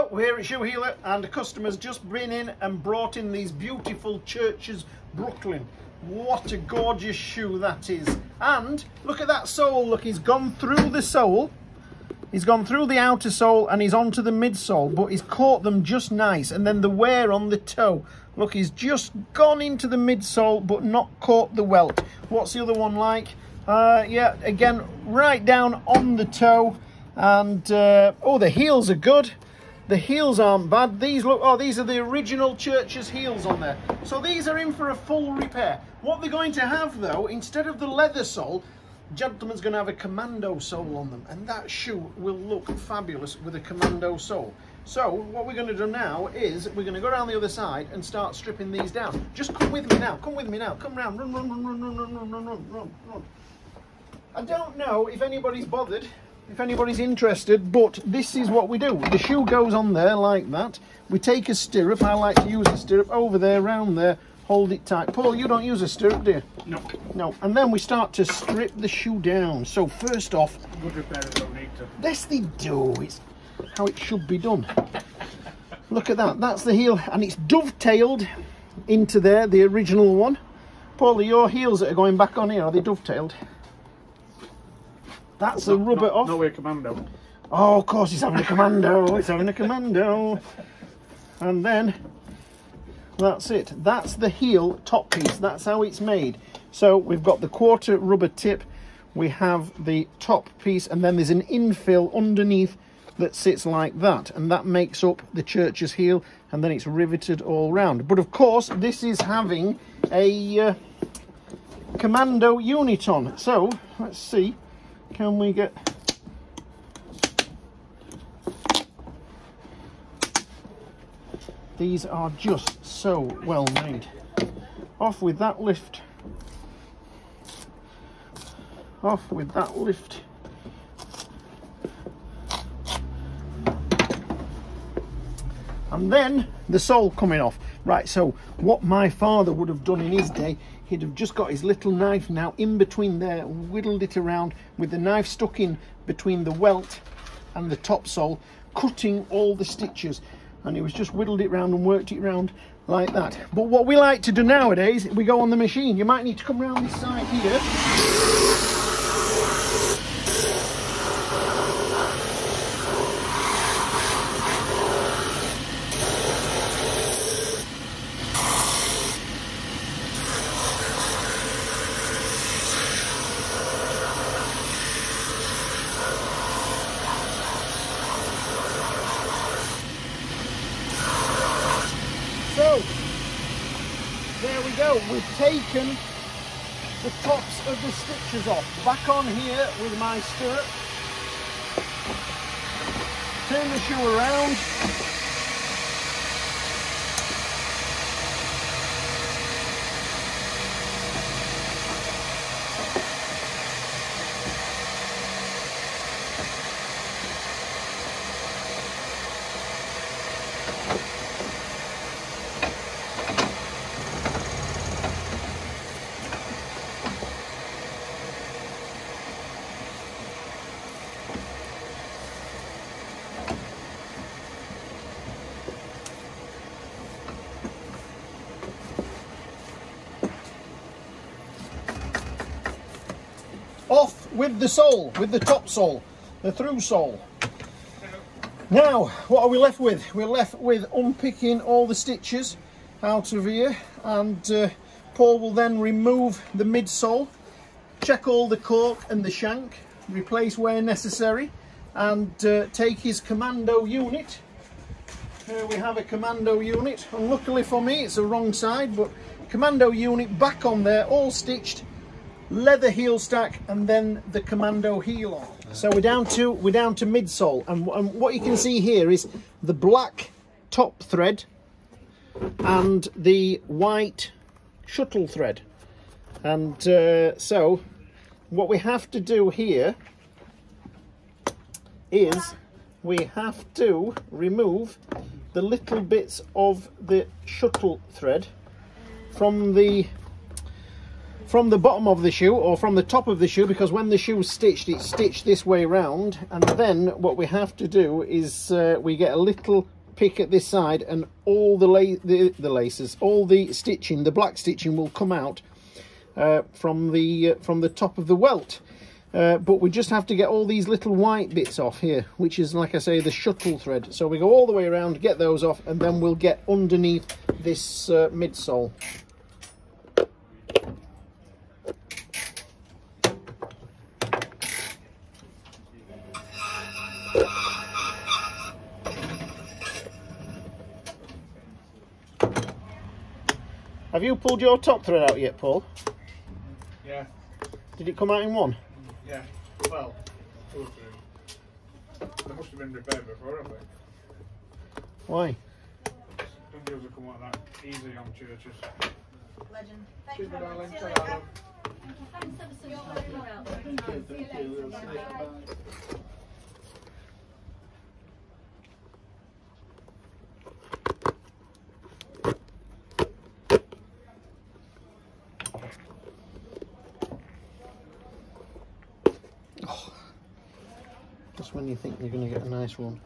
Hello, we're here at Shoe Healer, and a customer's just been in and brought in these beautiful Churches Brookland. What a gorgeous shoe that is. And look at that sole. Look, he's gone through the sole. He's gone through the outer sole and he's onto the midsole, but he's caught them just nice. And then the wear on the toe. Look, he's just gone into the midsole but not caught the welt. What's the other one like? Yeah, again, right down on the toe. And oh, the heels are good. The heels aren't bad. These look, oh, these are the original Churches heels on there. So these are in for a full repair. What they're going to have though, instead of the leather sole, gentleman's going to have a Commando sole on them, and that shoe will look fabulous with a Commando sole. So what we're going to do now is we're going to go around the other side and start stripping these down. Just come with me now. Come with me now. Come round. Run, run, run, run, run, run, run, run, run, run, run. I don't know if anybody's bothered, if anybody's interested, but this is what we do. The shoe goes on there like that. We take a stirrup. I like to use a stirrup over there, round there. Hold it tight. Paul, you don't use a stirrup, do you? No. No. And then we start to strip the shoe down. So first off, good repairers don't need to. Yes, they do. It's how it should be done. Look at that. That's the heel, and it's dovetailed into there, the original one. Paul, are your heels that are going back on here, are they dovetailed? That's a rubber off. No way, Commando. Oh, of course, he's having a Commando. He's having a Commando. And then that's it. That's the heel top piece. That's how it's made. So we've got the quarter rubber tip. We have the top piece, and then there's an infill underneath that sits like that, and that makes up the Churches heel, and then it's riveted all round. But of course, this is having a Commando unit on. So let's see. Can we get... These are just so well made. Off with that lift. Off with that lift. And then the sole coming off. Right, so what my father would have done in his day, he'd have just got his little knife now in between there, whittled it around with the knife stuck in between the welt and the top sole, cutting all the stitches. And he was just whittled it round and worked it round like that. But what we like to do nowadays, we go on the machine. You might need to come round this side here. So, there we go. We've taken the tops of the stitches off. Back on here with my stirrup. Turn the shoe around. Off with the sole, with the top sole, the through sole. Now, what are we left with? We're left with unpicking all the stitches out of here, and Paul will then remove the midsole, check all the cork and the shank, replace where necessary, and take his Commando unit. Here we have a Commando unit. Unluckily for me, it's the wrong side, but Commando unit back on there, all stitched. Leather heel stack, and then the Commando heel on. So we're down to midsole, and what you can see here is the black top thread and the white shuttle thread. And so what we have to do here is we have to remove the little bits of the shuttle thread from the bottom of the shoe, or from the top of the shoe, because when the shoe's stitched, it's stitched this way round. And then what we have to do is we get a little pick at this side, and all the laces, all the stitching, the black stitching will come out from the top of the welt. But we just have to get all these little white bits off here, which is, like I say, the shuttle thread. So we go all the way around, get those off, and then we'll get underneath this midsole. Have you pulled your top thread out yet, Paul? Yeah. Did it come out in one? Yeah. Well, 2 or 3. They must have been repaired before, I think. Why? Don't usually come out that easy on churches. Legend. Thank Super you very much. darling. See you Ta-ra. later. Thanks ever so much for your help. See you later. Bye. Just when you think you're going to get a nice one.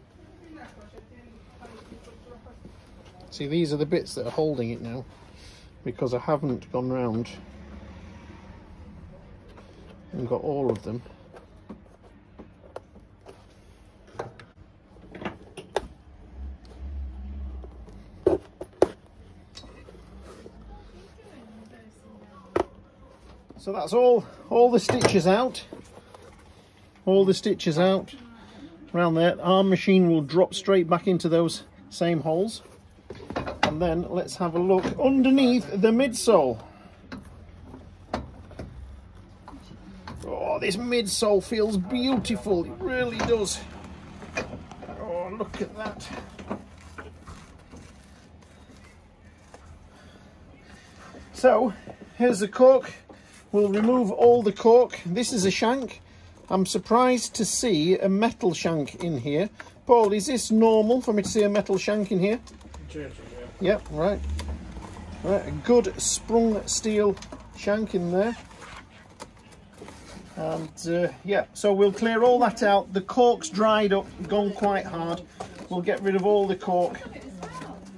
See, these are the bits that are holding it now, because I haven't gone round and got all of them. So that's all the stitches out. All the stitches out around there. Our machine will drop straight back into those same holes. And then let's have a look underneath the midsole. Oh, this midsole feels beautiful. It really does. Oh, look at that. So, here's the cork. We'll remove all the cork. This is a shank. I'm surprised to see a metal shank in here. Paul, is this normal for me to see a metal shank in here? Churches, yeah. Yep, right. Right, a good sprung steel shank in there. And yeah, so we'll clear all that out. The cork's dried up, gone quite hard. We'll get rid of all the cork.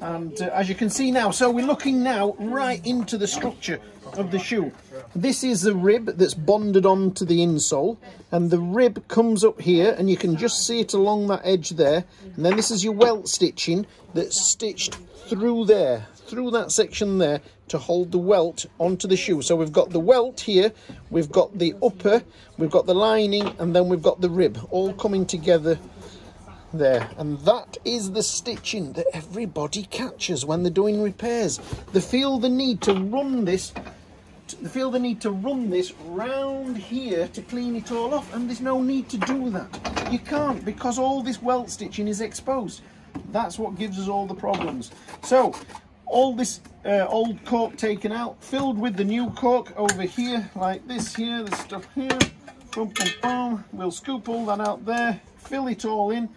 And as you can see now, so we're looking now right into the structure of the shoe. This is the rib that's bonded onto the insole, and the rib comes up here, and you can just see it along that edge there. And then this is your welt stitching that's stitched through there, through that section there, to hold the welt onto the shoe. So we've got the welt here, we've got the upper, we've got the lining, and then we've got the rib all coming together there. And that is the stitching that everybody catches when they're doing repairs. They feel the need to run this round here to clean it all off, and there's no need to do that. You can't, because all this welt stitching is exposed. That's what gives us all the problems. So all this old cork taken out, filled with the new cork over here, like this here, the stuff here. Boom, boom, boom. We'll scoop all that out there, fill it all in,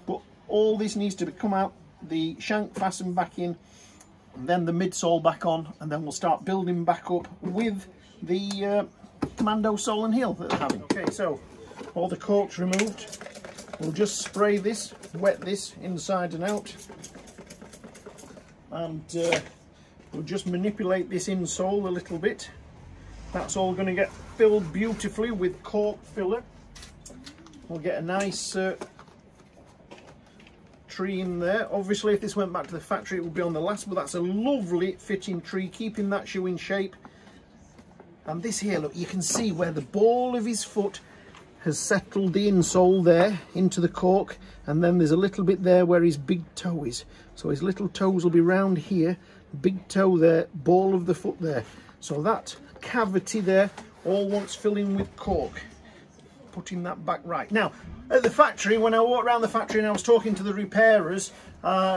but all this needs to come out, the shank fastened back in, and then the midsole back on, and then we'll start building back up with the Commando sole and heel that they're having. Okay, so all the cork's removed. We'll just spray this, wet this inside and out, and we'll just manipulate this insole a little bit. That's all going to get filled beautifully with cork filler. We'll get a nice tree in there. Obviously, if this went back to the factory, it would be on the last, but that's a lovely fitting tree, keeping that shoe in shape. And this here, look, you can see where the ball of his foot has settled the insole there into the cork, and then there's a little bit there where his big toe is. So his little toes will be round here, big toe there, ball of the foot there. So that cavity there all wants filling with cork. Putting that back right. Now, at the factory, when I walked around the factory and I was talking to the repairers,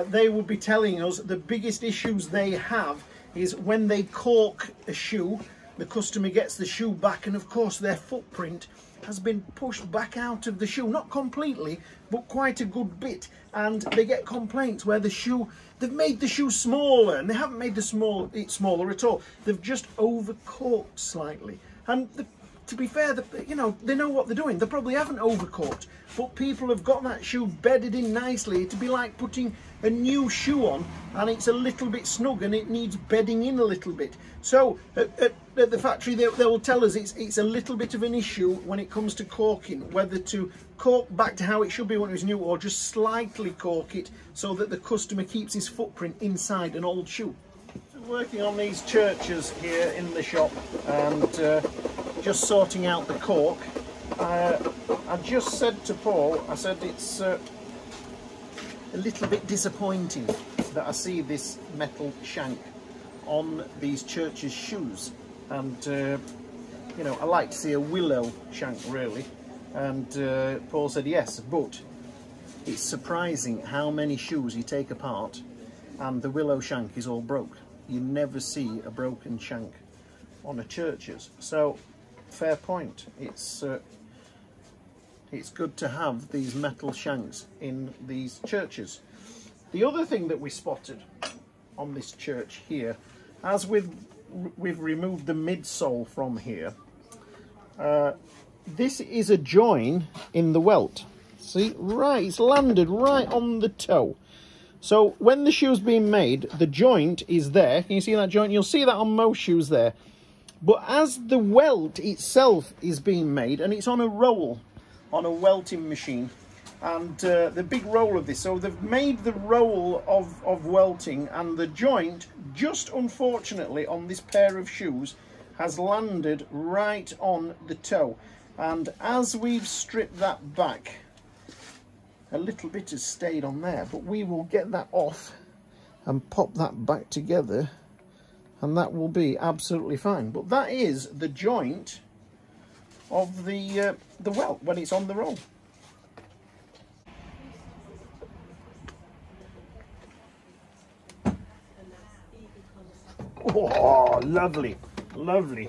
they would be telling us the biggest issues they have is when they cork a shoe, the customer gets the shoe back, and of course their footprint has been pushed back out of the shoe, not completely, but quite a good bit, and they get complaints where the shoe, they've made the shoe smaller, and they haven't made it smaller at all. They've just over corked slightly, and to be fair, you know, they know what they're doing. They probably haven't overcorked, but people have got that shoe bedded in nicely. It'd be like putting a new shoe on and it's a little bit snug and it needs bedding in a little bit. So at the factory they will tell us it's a little bit of an issue when it comes to corking, whether to cork back to how it should be when it was new or just slightly cork it so that the customer keeps his footprint inside an old shoe. Working on these churches here in the shop and just sorting out the cork. I just said to Paul, I said it's a little bit disappointing that I see this metal shank on these churches' shoes, and you know, I like to see a willow shank really, and Paul said yes, but it's surprising how many shoes you take apart and the willow shank is all broke. You never see a broken shank on a churches. So fair point, it's good to have these metal shanks in these churches. The other thing that we spotted on this church here, as we've removed the midsole from here, this is a join in the welt. See, right, it's landed right on the toe. So when the shoe's being made, the joint is there. Can you see that joint? You'll see that on most shoes there. But as the welt itself is being made, and it's on a roll, on a welting machine, and the big roll of this, so they've made the roll of welting, and the joint, just unfortunately on this pair of shoes, has landed right on the toe. And as we've stripped that back, a little bit has stayed on there, but we will get that off and pop that back together, and that will be absolutely fine. But that is the joint of the welt when it's on the roll. Oh, lovely, lovely.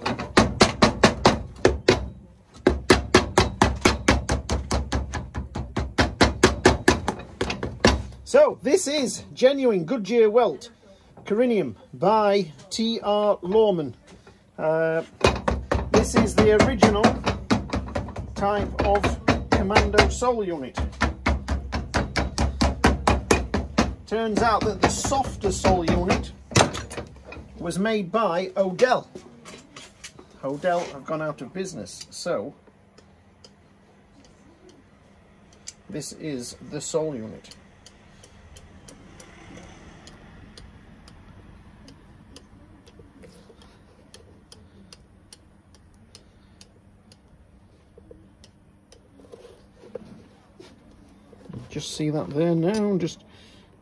So this is genuine Goodyear welt, Corinium by T.R. Lawman. This is the original type of Commando sole unit. Turns out that the softer sole unit was made by Odell. Odell have gone out of business, so this is the sole unit. Just see that there now, just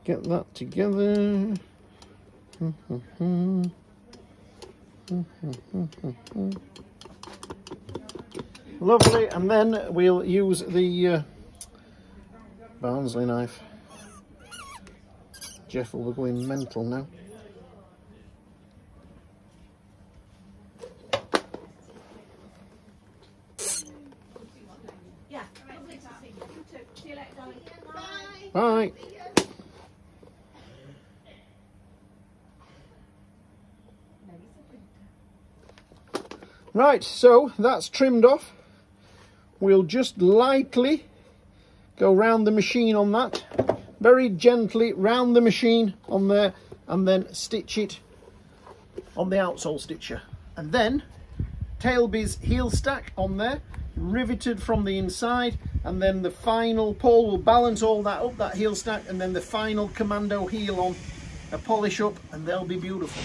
get that together. Lovely, and then we'll use the Barnsley knife. Jeff will be going mental now. Bye. Right, so that's trimmed off. We'll just lightly go round the machine on that, very gently round the machine on there, and then stitch it on the outsole stitcher. And then Tailby's heel stack on there, riveted from the inside, and then the final, Paul will balance all that up, that heel stack, and then the final Commando heel on, a polish up, and they'll be beautiful.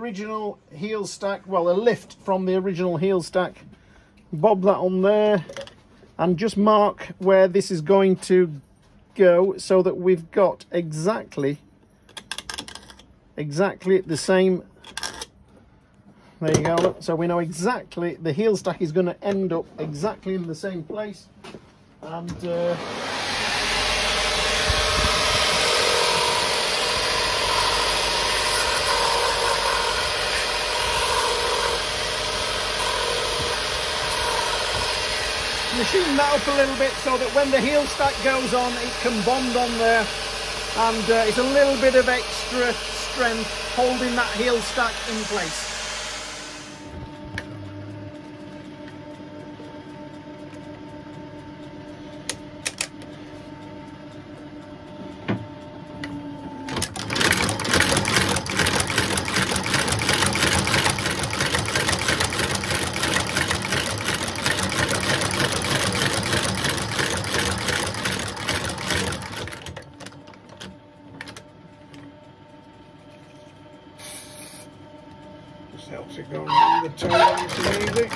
original heel stack, well, a lift from the original heel stack. Bob that on there and just mark where this is going to go so that we've got exactly the same. There you go, look. So we know exactly the heel stack is going to end up exactly in the same place. And machine that up a little bit so that when the heel stack goes on, it can bond on there. And it's a little bit of extra strength holding that heel stack in place. Helps it go around the toe nice and easy.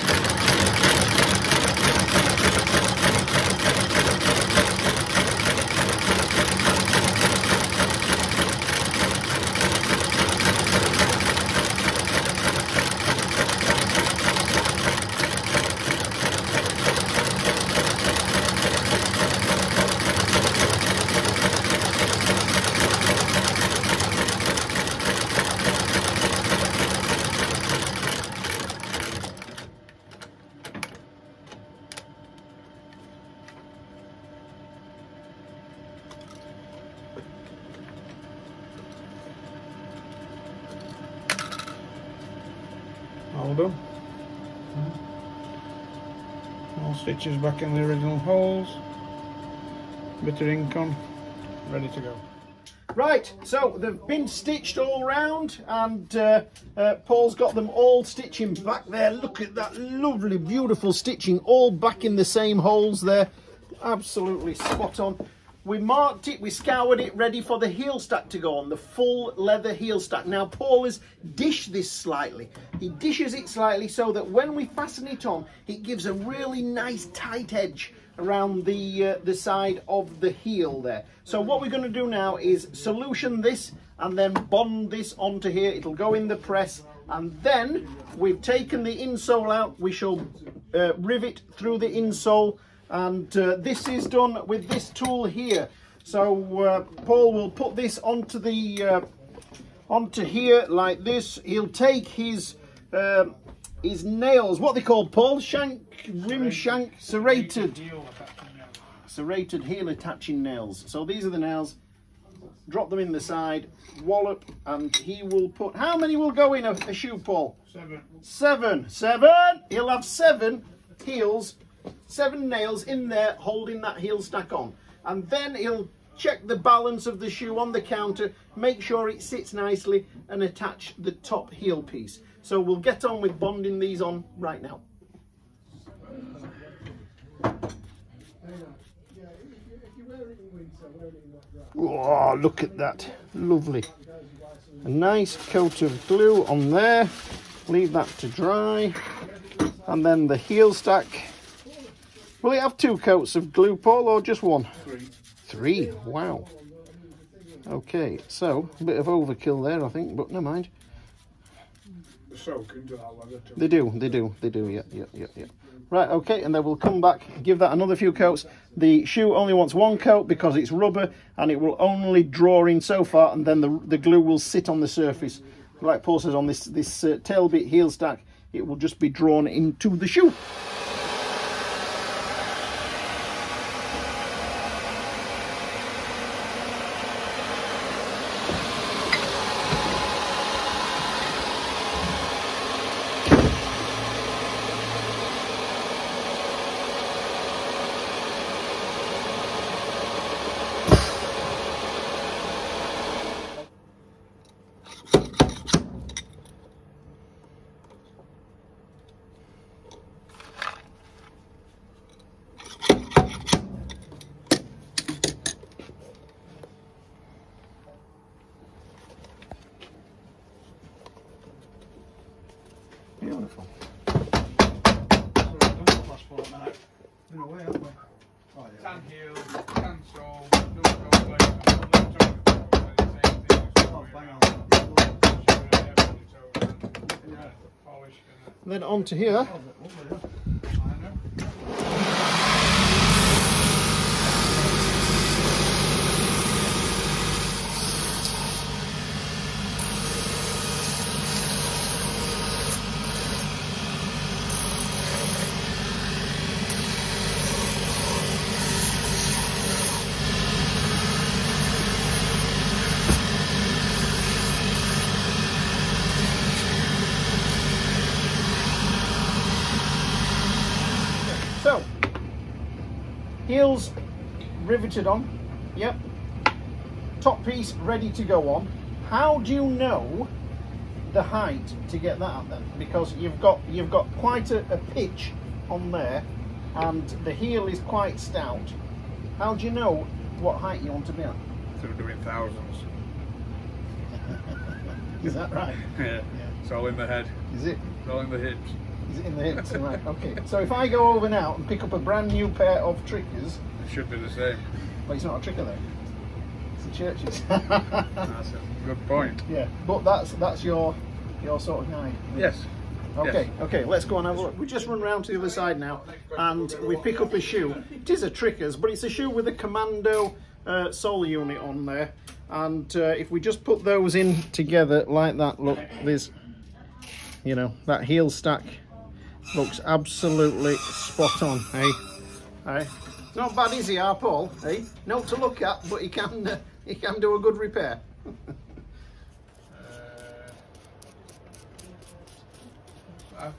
All done. All stitches back in the original holes. Bit of ink on, ready to go. Right, so they've been stitched all round, and Paul's got them all stitching back there. Look at that lovely, beautiful stitching, all back in the same holes there. Absolutely spot on. We marked it, we scoured it, ready for the heel stack to go on, the full leather heel stack. Now Paul has dished this slightly. He dishes it slightly so that when we fasten it on, it gives a really nice tight edge around the side of the heel there. So what we're going to do now is solution this and then bond this onto here. It'll go in the press, and then we've taken the insole out. We shall rivet through the insole. And this is done with this tool here. So Paul will put this onto the onto here like this. He'll take his nails, what they call, Paul, rim shank, serrated heel attaching nails. So these are the nails. Drop them in the side, wallop, and he will put. How many will go in a shoe, Paul? 7. 7. He'll have 7 heels. 7 nails in there holding that heel stack on, and then he'll check the balance of the shoe on the counter, make sure it sits nicely, and attach the top heel piece. So we'll get on with bonding these on right now. Oh, look at that, lovely. A nice coat of glue on there, leave that to dry, and then the heel stack. Will it have 2 coats of glue, Paul, or just 1? 3, wow. Okay, so a bit of overkill there, I think, but never mind. They soak into that leather too. They do, yeah. Right, okay, and then we'll come back, give that another few coats. The shoe only wants 1 coat because it's rubber, and it will only draw in so far, and then the glue will sit on the surface. Like Paul says, on this tail bit heel stack, it will just be drawn into the shoe. beautiful. In a way, haven't we? Oh, yeah. Tan heel, tan sole, double blade, Then on to here. So, heels riveted on, yep. Top piece ready to go on. How do you know the height to get that up then? Because you've got quite a pitch on there, and the heel is quite stout. How do you know what height you want to be at? Through doing thousands. Is that right? Yeah. It's all in the head. Is it? It's all in the hips. Is it in the hips? Right, okay. So if I go over now and pick up a brand new pair of triggers, It should be the same. well, it's not a trigger though. It's the churches. That's a good point. Yeah, but that's your sort of guide. Yes. Okay, Yes. okay, let's go and have a look. We just run round to the other side now, and we pick up a shoe. It is a Trickers, but it's a shoe with a Commando sole unit on there. And if we just put those in together like that, look, there's, you know, that heel stack looks absolutely spot on, eh? Aye. Not bad, is he, our Paul? Eh? Not to look at, but he can do a good repair.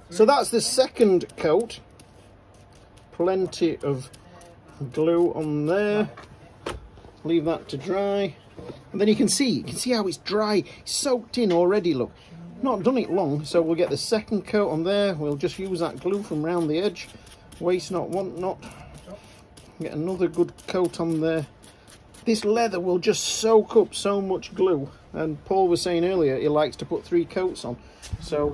So that's the second coat. Plenty of glue on there. Leave that to dry. And then you can see how it's dry. It's soaked in already, look. Not done it long, so we'll get the second coat on there. We'll just use that glue from round the edge. Waste not, want not. Get another good coat on there. This leather will just soak up so much glue. And Paul was saying earlier he likes to put 3 coats on. So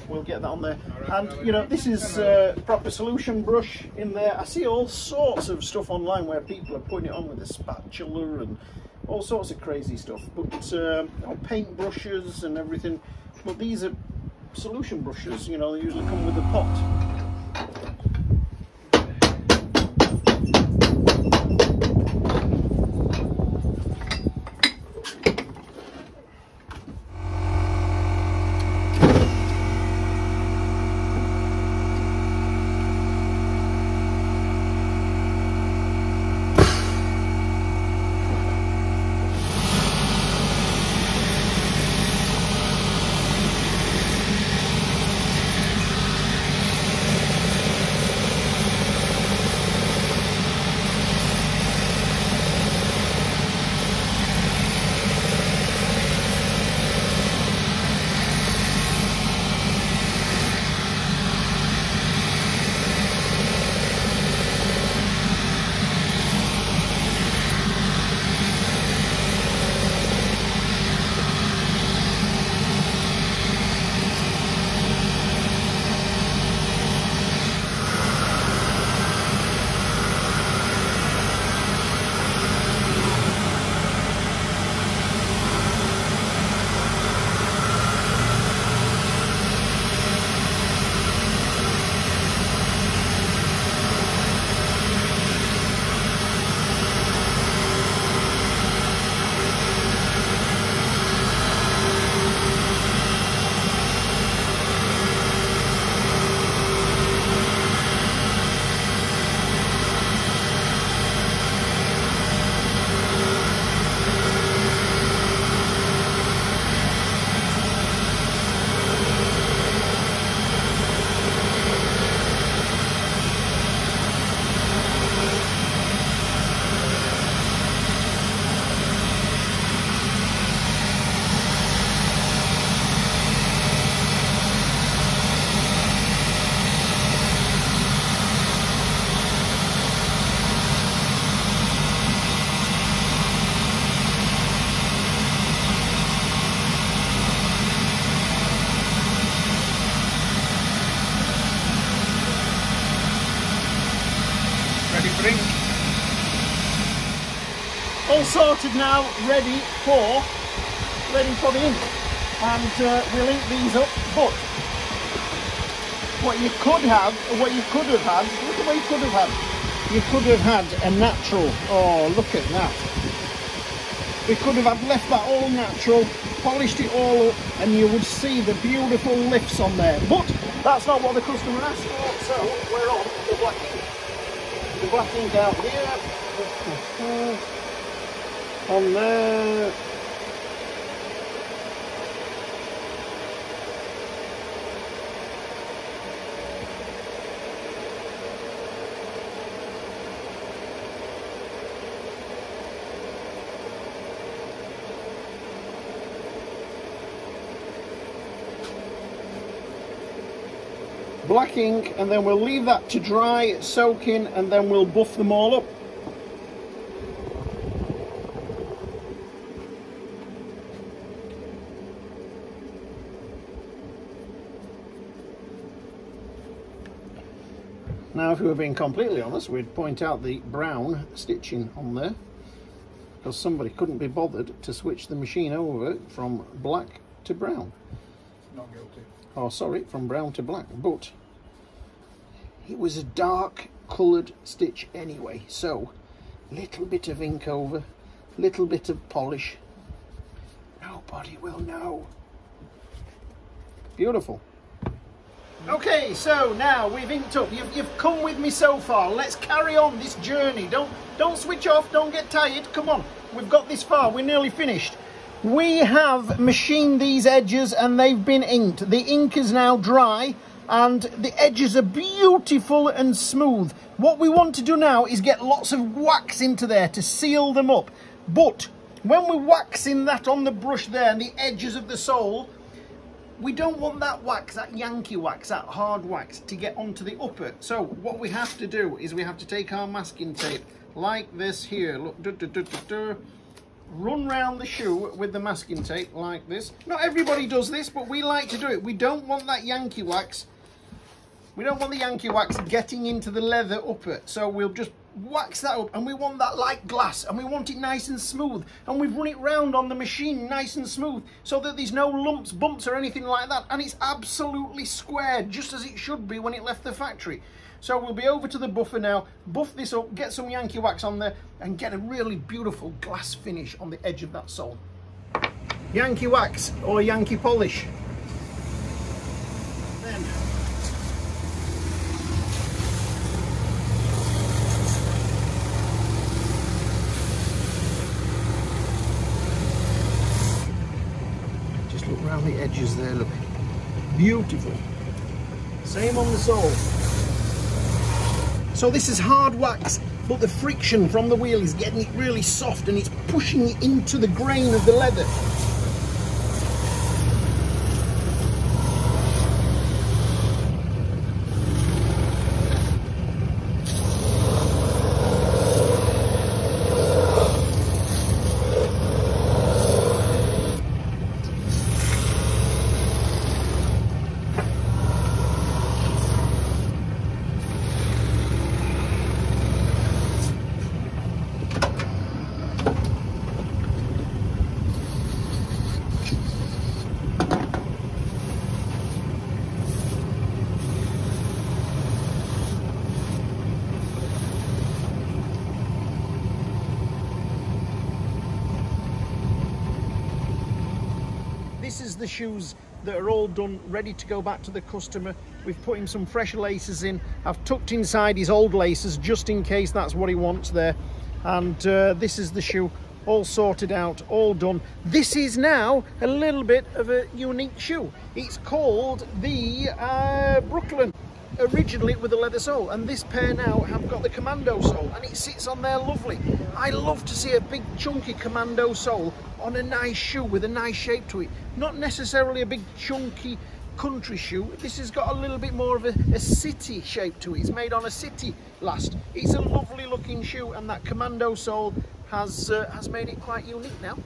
we'll get that on there. And you know, this is proper solution brush in there. I see all sorts of stuff online where people are putting it on with a spatula and all sorts of crazy stuff. But paint brushes and everything. But these are solution brushes, you know, they usually come with a pot. all sorted now, ready for the ink. And we'll ink these up, but what you could have had, look at what you could have had. You could have had a natural, oh look at that. We could have left that all natural, polished it all up, and you would see the beautiful lifts on there. But that's not what the customer asked for, so we're on the black ink. The black ink out here, on there. Black ink, and then we'll leave that to dry, soak in, and then we'll buff them all up. Now if we were being completely honest, we'd point out the brown stitching on there, because somebody couldn't be bothered to switch the machine over from black to brown. Not guilty. Oh sorry, from brown to black, but it was a dark coloured stitch anyway, so little bit of ink over, little bit of polish, nobody will know. Beautiful. Okay, so now we've inked up. You've come with me so far. Let's carry on this journey. Don't switch off, don't get tired. Come on, we've got this far, we're nearly finished. We have machined these edges and they've been inked. The ink is now dry and the edges are beautiful and smooth. What we want to do now is get lots of wax into there to seal them up. But when we're waxing that on the brush there and the edges of the sole, we don't want that wax, that Yankee wax, that hard wax to get onto the upper. So what we have to do is we have to take our masking tape like this here. Look, run round the shoe with the masking tape like this. Not everybody does this, but we like to do it. We don't want that Yankee wax. We don't want the Yankee wax getting into the leather upper. So we'll just wax that up, and we want that like glass, and we want it nice and smooth, and we've run it round on the machine nice and smooth so that there's no lumps, bumps or anything like that, and it's absolutely squared just as it should be when it left the factory. So we'll be over to the buffer now, buff this up, get some Yankee wax on there, and get a really beautiful glass finish on the edge of that sole. Yankee wax or Yankee polish. Then just look around the edges there, look. Beautiful. Same on the sole. So this is hard wax, but the friction from the wheel is getting it really soft and it's pushing it into the grain of the leather. This is the shoes that are all done, ready to go back to the customer. We've put him some fresh laces in. I've tucked inside his old laces just in case that's what he wants there. And this is the shoe, all sorted out, all done. This is now a little bit of a unique shoe. It's called the Brookland, originally with a leather sole, and this pair now have got the Commando sole, and it sits on there lovely. I love to see a big chunky Commando sole on a nice shoe with a nice shape to it. Not necessarily a big chunky country shoe. This has got a little bit more of a city shape to it. It's made on a city last. It's a lovely looking shoe, and that Commando sole has made it quite unique now.